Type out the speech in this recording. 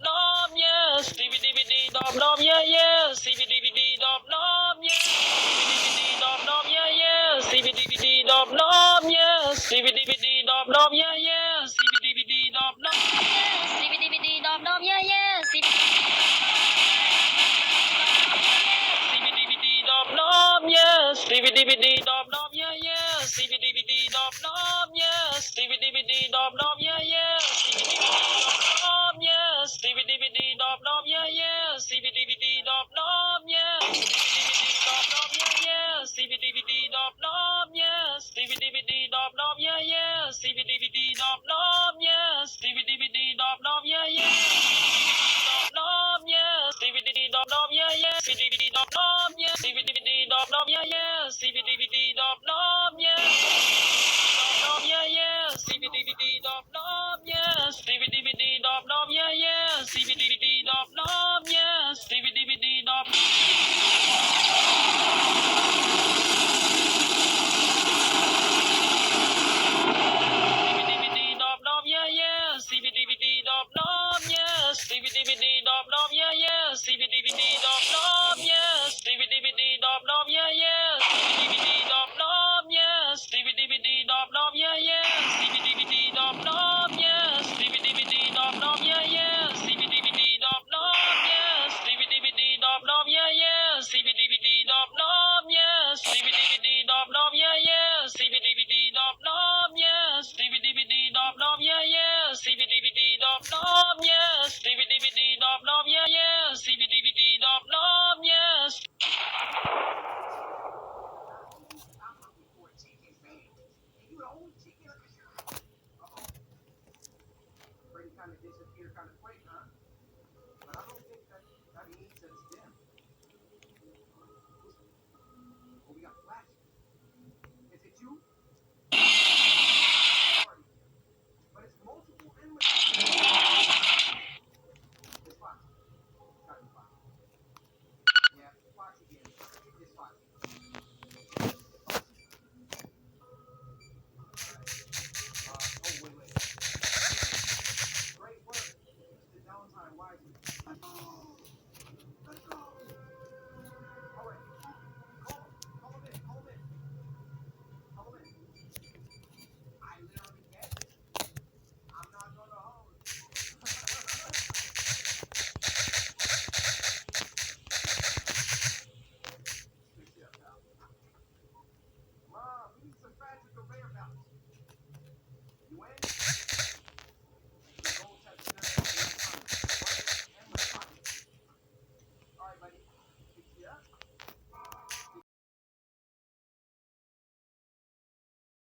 dop dop yes, DVD dop dop yeah yes, DVD dop dop yes, DVD dop dop yeah yes, DVD dop dop yes, DVD dop dop yeah yes, DVD dop dop yes, DVD dop dop yeah yes, DVD dop dop yes, DVD dop dop yeah yes, DVD dop dop yes, DVD dop dop yeah yes, DVD dop dop yeah yes, DVD dop dop yes, DVD dop dop yes, DVD dop dop yeah yes, DVD dop dop yes, DVD dop dop yeah yes, DVD dop dop yeah yes, DVD dop dop yes, DVD dop dop yeah yes, DVD dop dop yes, DVD dop dop yes, DVD dop dop yeah yes, DVD dop dop yes, DVD dop DVD dop dop yeah yes, DVD dop dop yes, DVD dop dop yeah yes, DVD dop dop